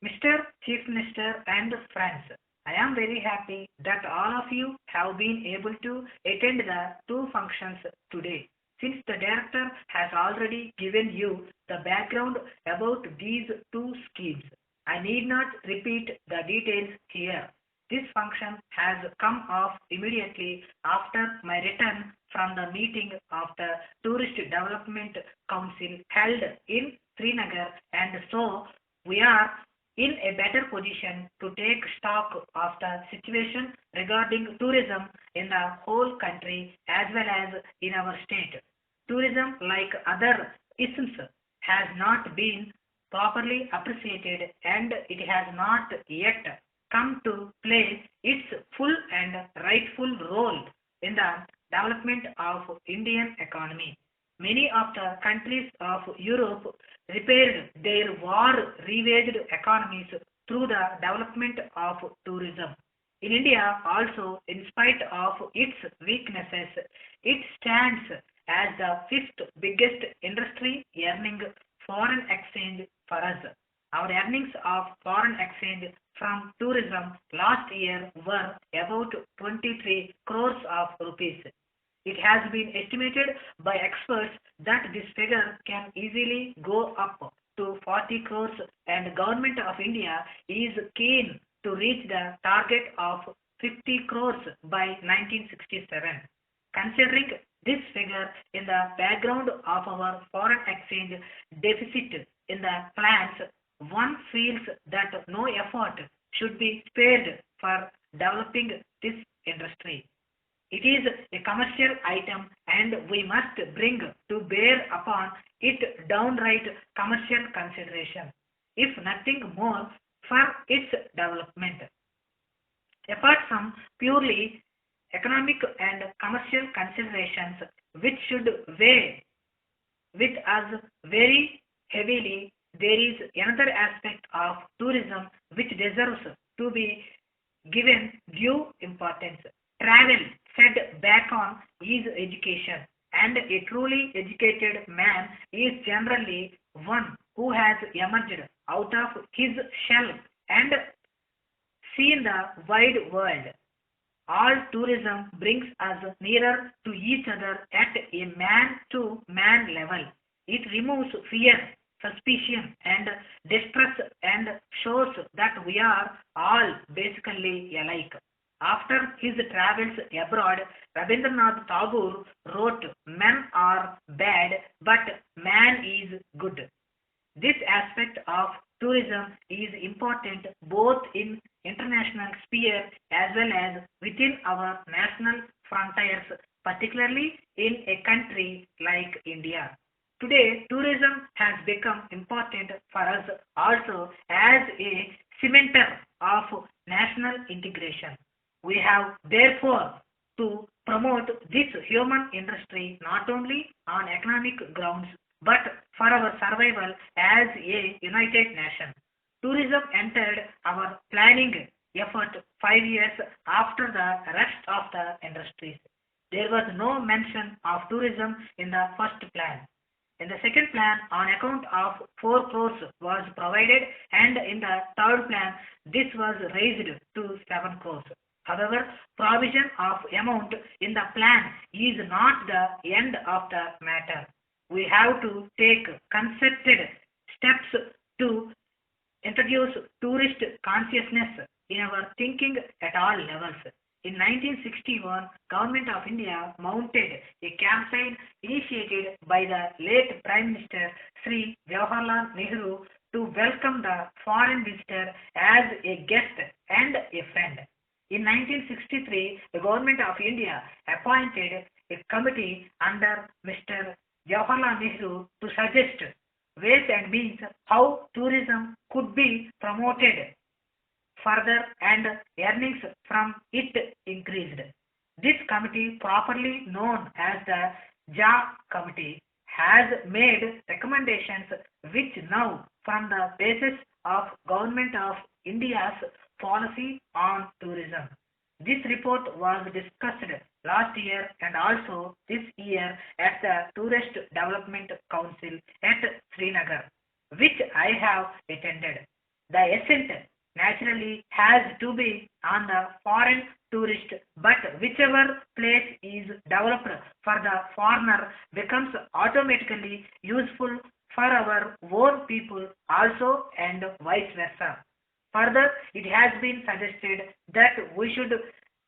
Mr. Chief Minister and friends, I am very happy that all of you have been able to attend the two functions today. Since the director has already given you the background about these two schemes, I need not repeat the details here. This function has come off immediately after my return from the meeting of the Tourist Development Council held in Srinagar, and so we are in a better position to take stock of the situation regarding tourism in the whole country as well as in our state. Tourism, like other isms, has not been properly appreciated and it has not yet come to play its full and rightful role in the development of Indian economy. Many of the countries of Europe repaired their war-ravaged economies through the development of tourism. In India also, in spite of its weaknesses, it stands as the fifth biggest industry earning foreign exchange for us. Our earnings of foreign exchange from tourism last year were about 23 crores of rupees. It has been estimated by experts that this figure can easily go up to 40 crores and Government of India is keen to reach the target of 50 crores by 1967. Considering this figure in the background of our foreign exchange deficit in the plans, one feels that no effort should be spared for developing this industry. It is a commercial item and we must bring to bear upon it downright commercial consideration, if nothing more, for its development. Apart from purely economic and commercial considerations which should weigh with us very heavily, there is another aspect of tourism which deserves to be given due importance. Travel, said back on, is education, and a truly educated man is generally one who has emerged out of his shell and seen the wide world. All tourism brings us nearer to each other at a man to man level. It removes fear, suspicion, and distrust and shows that we are all basically alike. After his travels abroad, Rabindranath Tagore wrote, "Men are bad, but man is good." This aspect of tourism is important both in international sphere as well as within our national frontiers, particularly in a country like India. Today, tourism has become important for us also as a cementer of national integration. We have therefore to promote this human industry not only on economic grounds but for our survival as a united nation. Tourism entered our planning effort 5 years after the rest of the industries. There was no mention of tourism in the first plan. In the second plan, on account of 4 crores was provided, and in the third plan, this was raised to 7 crores. However, provision of amount in the plan is not the end of the matter. We have to take concerted steps to introduce tourist consciousness in our thinking at all levels. In 1961, Government of India mounted a campaign initiated by the late Prime Minister Sri Jawaharlal Nehru to welcome the foreign visitor as a guest and a friend. In 1963, the Government of India appointed a committee under Mr. Jawaharlal Nehru to suggest ways and means how tourism could be promoted further and earnings from it increased. This committee, properly known as the JA Committee, has made recommendations which now form the basis of Government of India's policy on tourism. This report was discussed last year and also this year at the Tourist Development Council at Srinagar, which I have attended. The ascent naturally has to be on the foreign tourist, but whichever place is developed for the foreigner becomes automatically useful for our own people also and vice versa. Further, it has been suggested that we should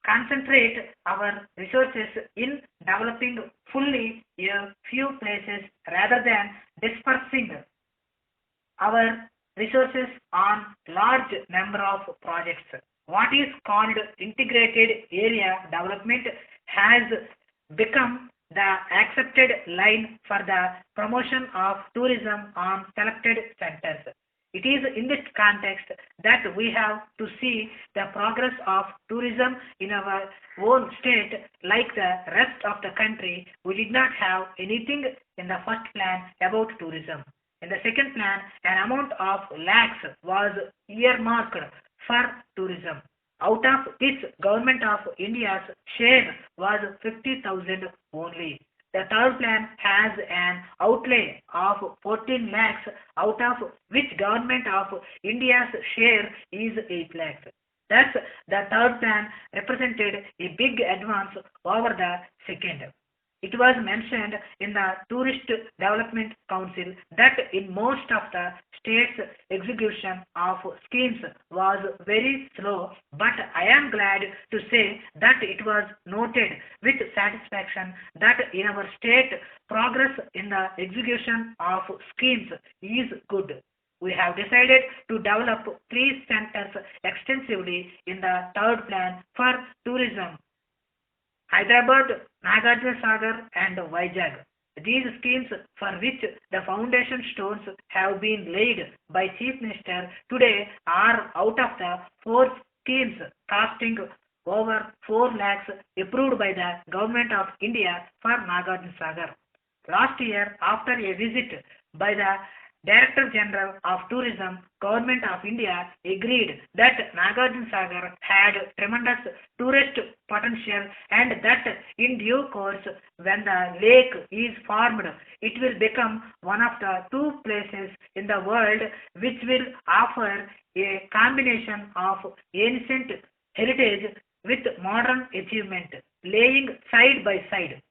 concentrate our resources in developing fully a few places rather than dispersing our resources on large number of projects. What is called integrated area development has become the accepted line for the promotion of tourism on selected centers. It is in this context that we have to see the progress of tourism in our own state. Like the rest of the country, we did not have anything in the first plan about tourism. In the second plan, an amount of lakhs was earmarked for tourism. Out of this, Government of India's share was 50,000 only. The third plan has an outlay of 14 lakhs, out of which Government of India's share is 8 lakhs. Thus, the third plan represented a big advance over the second. It was mentioned in the Tourist Development Council that in most of the states execution of schemes was very slow, but I am glad to say that it was noted with satisfaction that in our state progress in the execution of schemes is good. We have decided to develop three centers extensively in the third plan for tourism: Hyderabad, Nagarjuna Sagar, and Vizag. These schemes, for which the foundation stones have been laid by Chief Minister today, are out of the four schemes costing over 4 lakhs approved by the Government of India for Nagarjuna Sagar. Last year, after a visit by the Director General of Tourism, Government of India agreed that Nagarjuna Sagar had tremendous tourist potential and that in due course, when the lake is formed, it will become one of the two places in the world which will offer a combination of ancient heritage with modern achievement, laying side by side.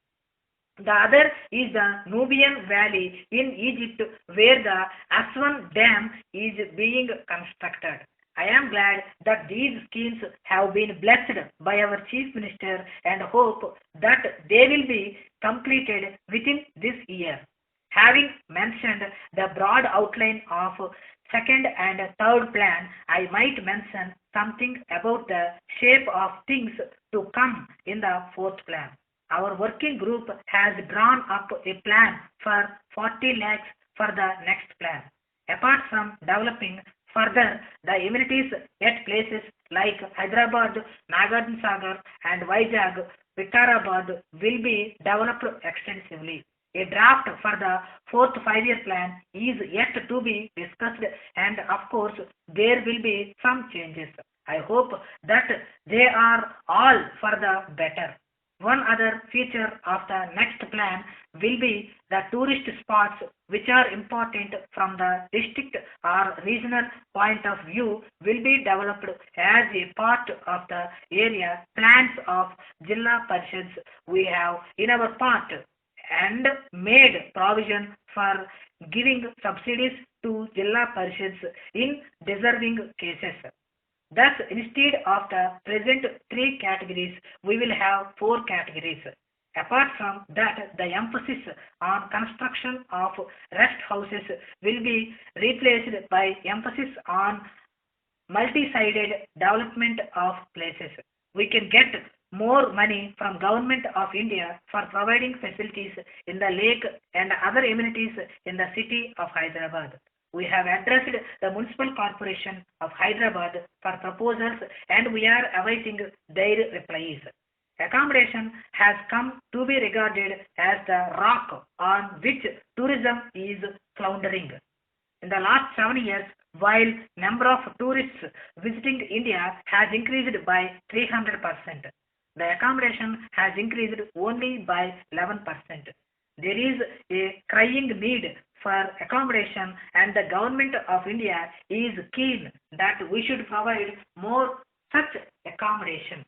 The other is the Nubian Valley in Egypt, where the Aswan Dam is being constructed. I am glad that these schemes have been blessed by our Chief Minister and hope that they will be completed within this year. Having mentioned the broad outline of second and third plan, I might mention something about the shape of things to come in the fourth plan. Our working group has drawn up a plan for 40 lakhs for the next plan. Apart from developing further the amenities at places like Hyderabad, Nagarjuna Sagar and Vizag, Vikarabad will be developed extensively. A draft for the fourth five-year plan is yet to be discussed and of course there will be some changes. I hope that they are all for the better. One other feature of the next plan will be the tourist spots which are important from the district or regional point of view will be developed as a part of the area plans of Jilla Parishads. We have in our part and made provision for giving subsidies to Jilla Parishads in deserving cases. Thus, instead of the present three categories, we will have four categories. Apart from that, the emphasis on construction of rest houses will be replaced by emphasis on multi-sided development of places. We can get more money from Government of India for providing facilities in the lake and other amenities in the city of Hyderabad. We have addressed the Municipal Corporation of Hyderabad for proposals and we are awaiting their replies. Accommodation has come to be regarded as the rock on which tourism is floundering. In the last 7 years, while number of tourists visiting India has increased by 300%, the accommodation has increased only by 11%. There is a crying need for accommodation and the Government of India is keen that we should provide more such accommodation.